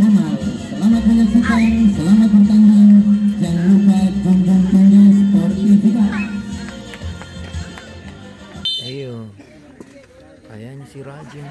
normal. Selamat menyaksikan, selamat bertanding. Jangan lupa junjung tinggi sportivitas. Ayo, kayaknya si rajin.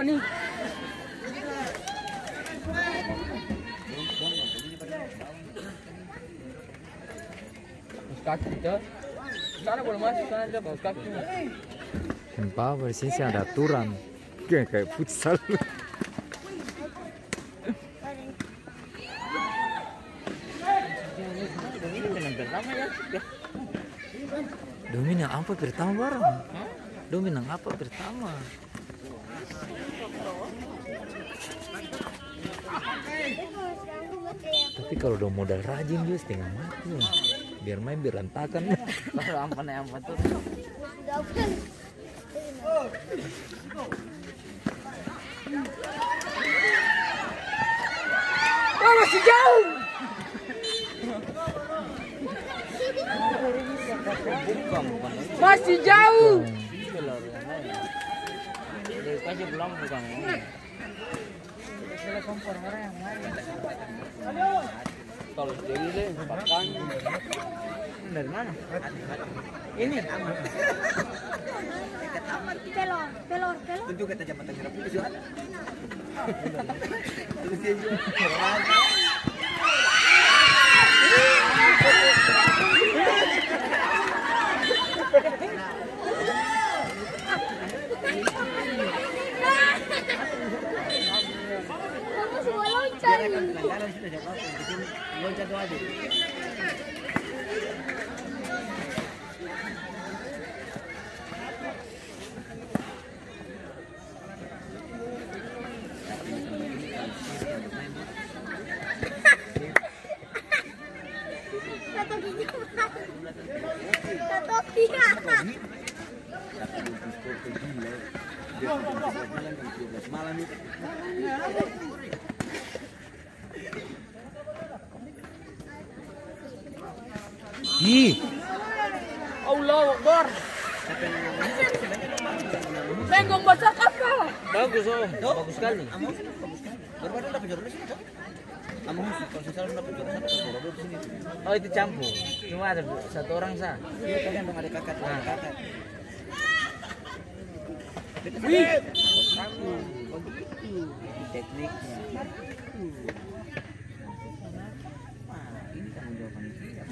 Nih. Kaki kita. Sana boleh masuk, sana ada paus kaki. Power sih ada aturan. Kayak futsal. Dominan apa pertama barang? Dominan apa pertama? Tapi kalau udah modal rajin dia setengah mati ya. Biar main berantakan. Kalau ampun tuh. Oh, masih jauh. Masih jauh. Kasih belum bukan ini. Kompor orang yang lain. Kalau jadi deh, makan. Dari mana? Ini. Pelor. Tunjuk kata jambatan merah putih ada. Loncat doa aja. Malam itu. Ih, Allahu Akbar. Lenggong besar apa? Bagus om, bagus sekali. Baru dapat juara sini kan? Amus, kalau saya salah dapat juara satu, di sini. Oh itu campur. Cuma ada satu orang sah. Iya kalian dong ada kakak. Wih, Oh begitu tekniknya. Ini tanggung jawaban saya.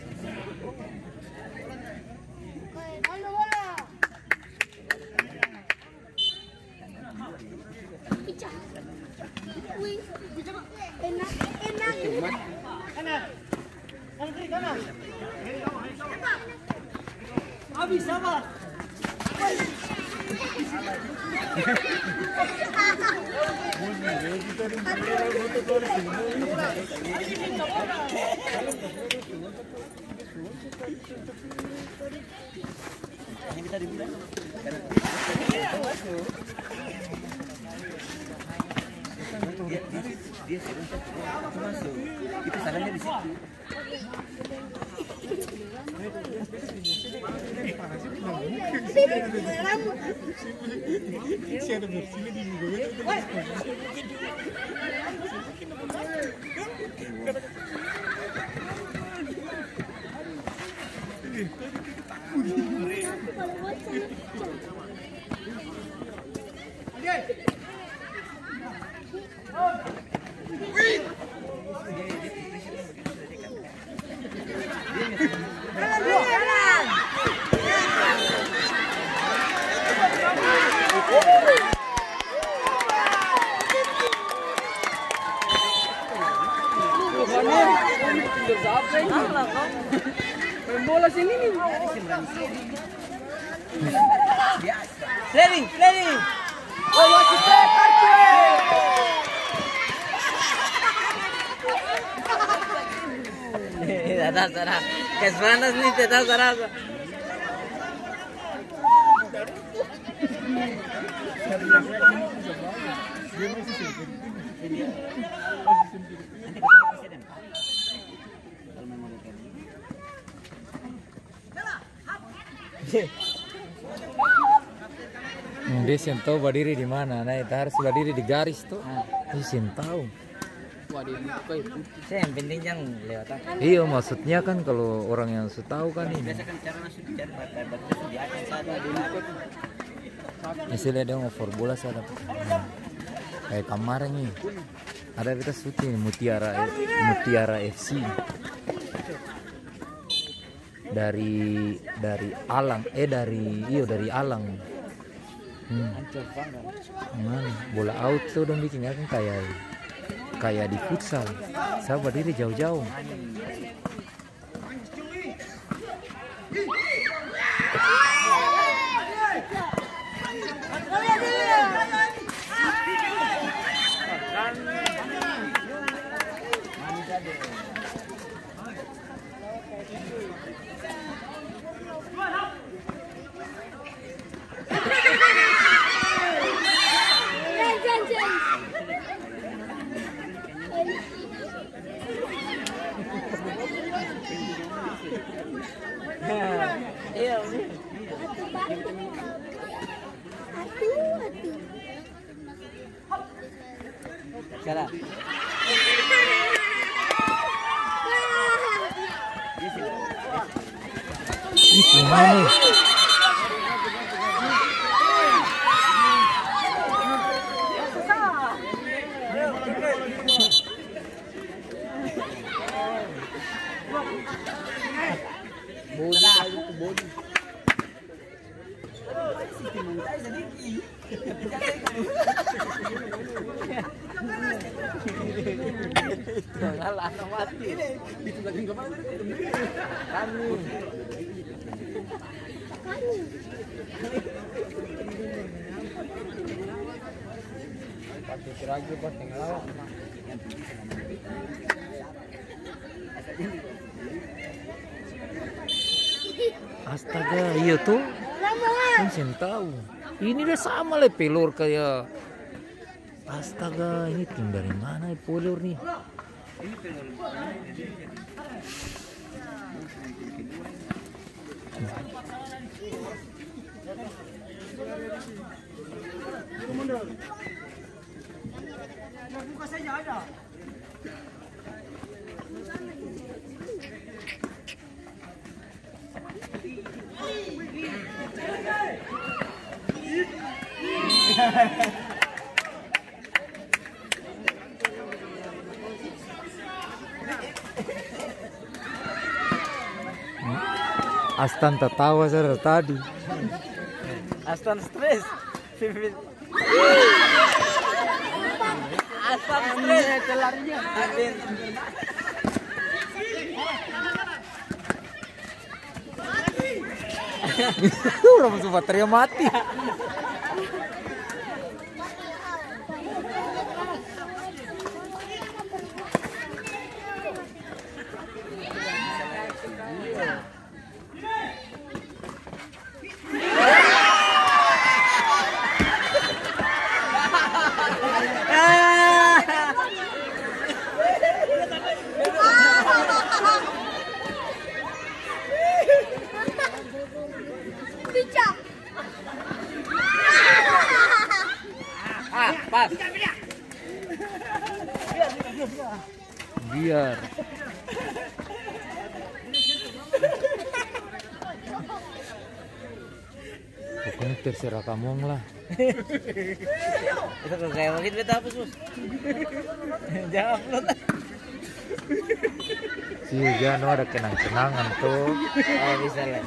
habis sabar. Hanya bisa dibilang dia masuk. Itu salahnya di situ. Main bola sini nih. Ready, ready. Oh, wasit kartu. Dadah, dadah. Kayak panas nih, tetap terasa. Dia sih tahu berdiri di mana. Nah, itu harus berdiri di garis tuh. Dia sih tahu. Saya yang penting jangan lewat. Iya, maksudnya kan kalau orang yang sudah tahu kan ini. Biasa kan cara langsung dicari batas di atas ada di laptop. Misalnya dia mau bola saya dapat. Kayak kemarin nih. Ada kita syuting Mutiara FC. Dari Alang, dari Alang. Mana? Bola out tuh dong bikinnya kan kayak di futsal. Saya berdiri jauh-jauh. Iya. Salah. Itu mana? Salah, mati. Kami. Pasti lagi pas tinggal. Astaga, iya tuh. Saya tahu. Ini udah sama lah pelor kayak. Astaga, ini tim dari mana pelor nih? Buka saja ada. Astan tertawa saya tadi. Astan stres. Astan stres kelarnya. Udah musuh baterai mati. Pas. Biar. Pokoknya terserah kamu lah. Itu kalau kayak begitu beta hapus, Bos. Jangan upload. Sih, jangan ada kenang-kenangan tuh. Oh, bisa lah.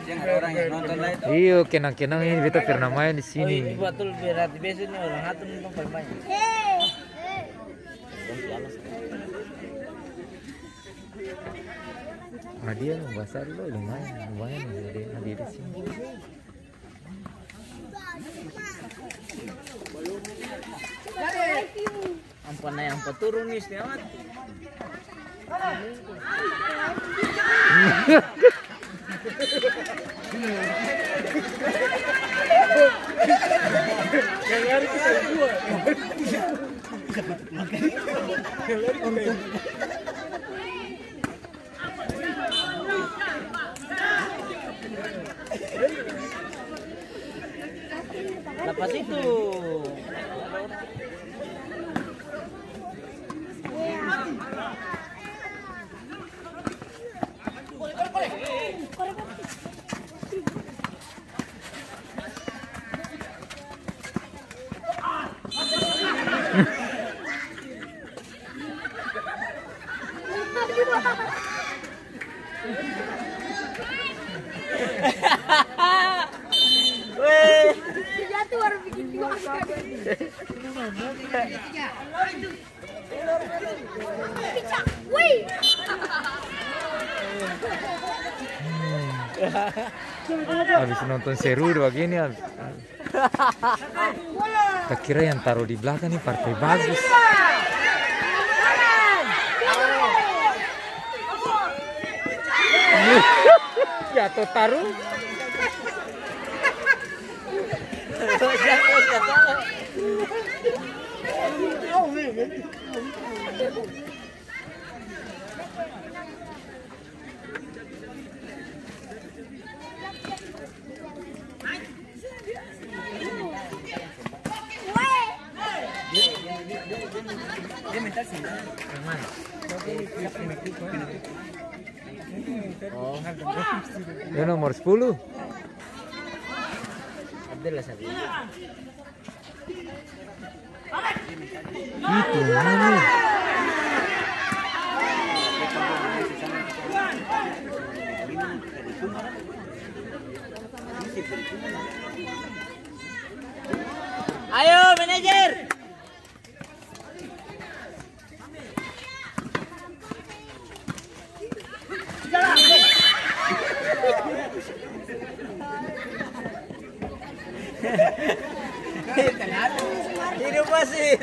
Jangan orang yang nonton lah itu. Iya, kenang-kenang ini kita pernah main di Oh, sini. ini betul berarti biasa nih orang hatun nonton paling banyak. Hadiah besar loh, lumayan dia di sini. Ampun yang peturun nih setiawat. Yang lari kita dua. Yang lari kita. Lepas itu. Jatuh orang bikin dua sekali. Picak, wih. Habis nonton seru begini habis. Tak kira yang taruh di belakang nih partai bagus. Jatuh taruh. Dia minta sih. Oh, Ya nomor 10. Abdullah sabi. Itu mana? Ayo manajer. Hidup masih.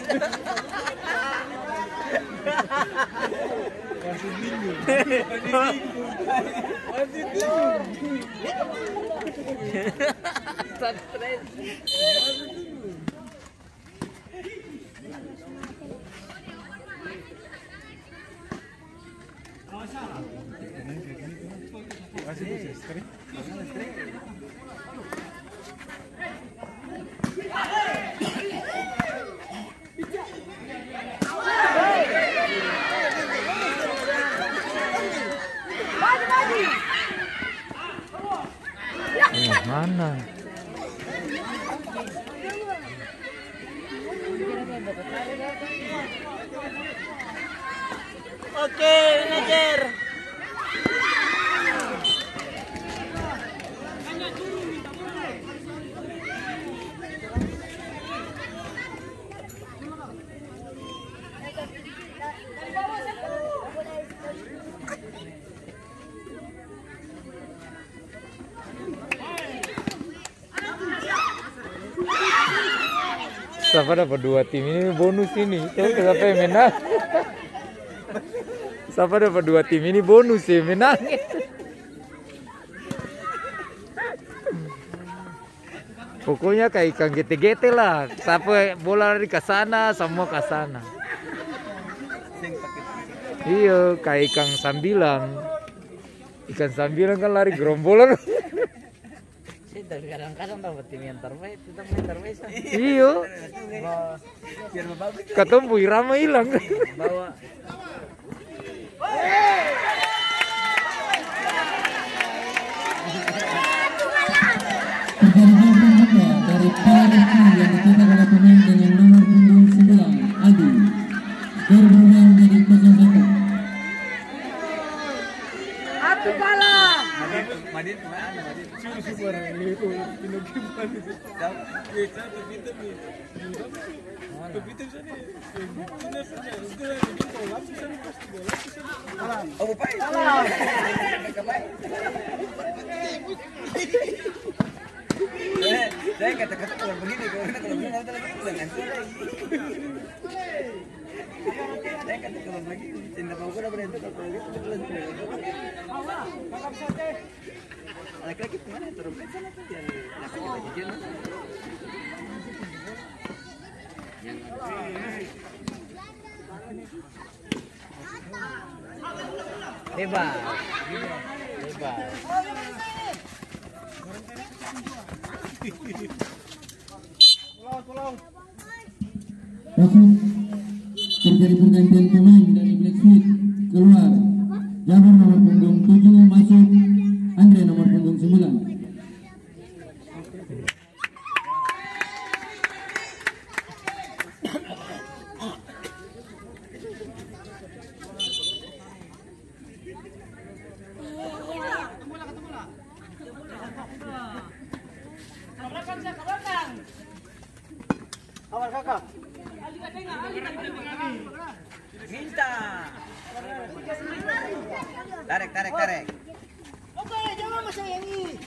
Mana? Oke, manajer. Siapa dapat 2 tim ini bonus ini? Coba siapa yang menang? Siapa dapat 2 tim ini bonus ya menang? Pokoknya kayak ikan gete-gete lah. Siapa bola lari ke sana, semua ke sana. Iya, kayak ikan sambilan. Ikan sambilan kan lari gerombolan. Tapi kadang-kadang dapat tim yang terbaik, tetap yang terbaik. Iya. Biar bagus. Ketemu irama hilang. Bawa. Pertandingan pertama dari Pariki yang dicetak oleh pemain dengan nomor punggung 9 Adi berubah menjadi 0-1. Atu pala. Madin mana Madin? Super ini itu pinugimpan itu. Oh, Bapak. Saya kata-kata kalau begini nanti lagi udah ngantuk lagi. Laki-laki kemana? Turun ke sana tuh yang laki-laki baju jeans. Bebas. Bebas. Langsung terjadi pergantian pemain dari Black Sweet keluar. Jabir nomor punggung 7 masuk Andre nomor punggung 9. Minta. Tarik. Oke, jangan menyayangi.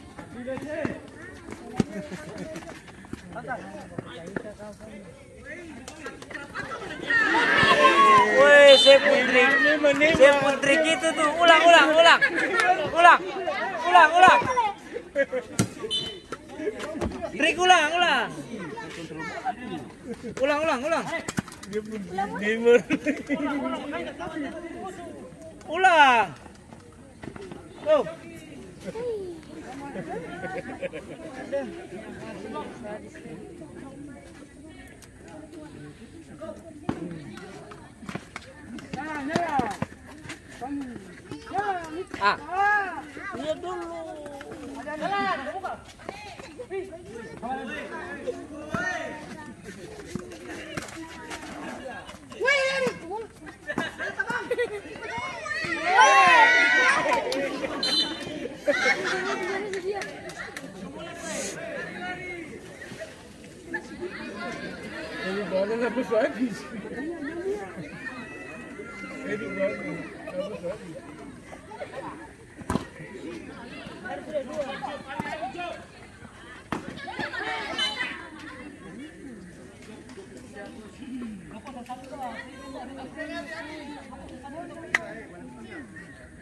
Woi, saya putri gitu tuh. Ulang. Trik ulang. Ulang. Tuh. Lihat dulu.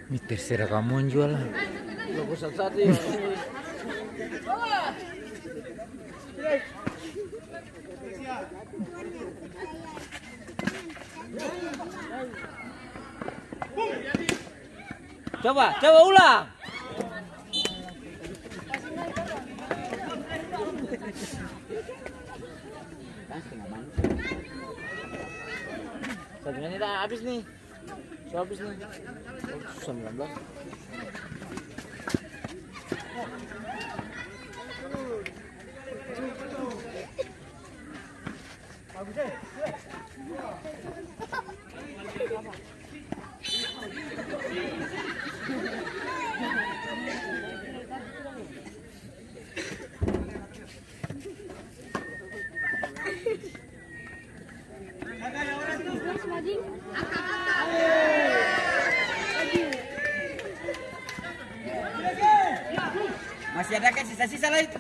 Ini terserah kamu yang jual lah. Logo satu-satu ya. Coba ulang. Satu menit habis nih. Habis nih. 19. Masih ada kan sisa-sisa lah itu.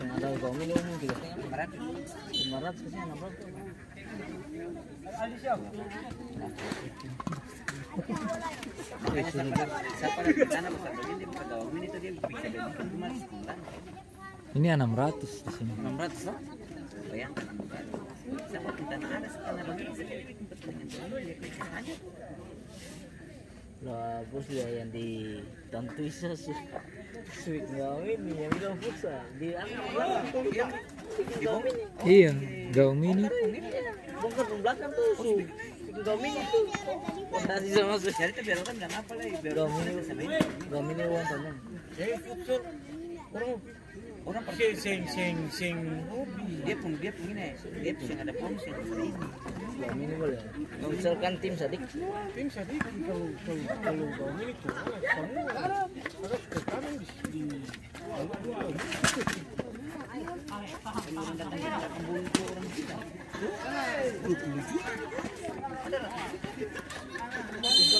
Ada kau minum 500 kesini 600. Ini 600 di sini. 600 lah. Bayangkan. Siapa kita ada setengah begini. Lah, bos dia yang di Tantu Isa Sweet Gaumini yang bilang futsal di Gaumini. Iya, Gaumini. Bongkar di belakang tuh Sweet Gaumini tuh. Tadi sama Sweet. Jadi itu belokan dan apa lagi? Gaumini uang tanam. Orang pergi sing dia pun ini dia pun ada fungsi ini. Gaumini boleh. Misalkan tim Sadik kalau Gaumini itu kamu harus ke kanan di Itu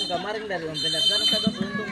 kemarin dari pendaftaran saya untung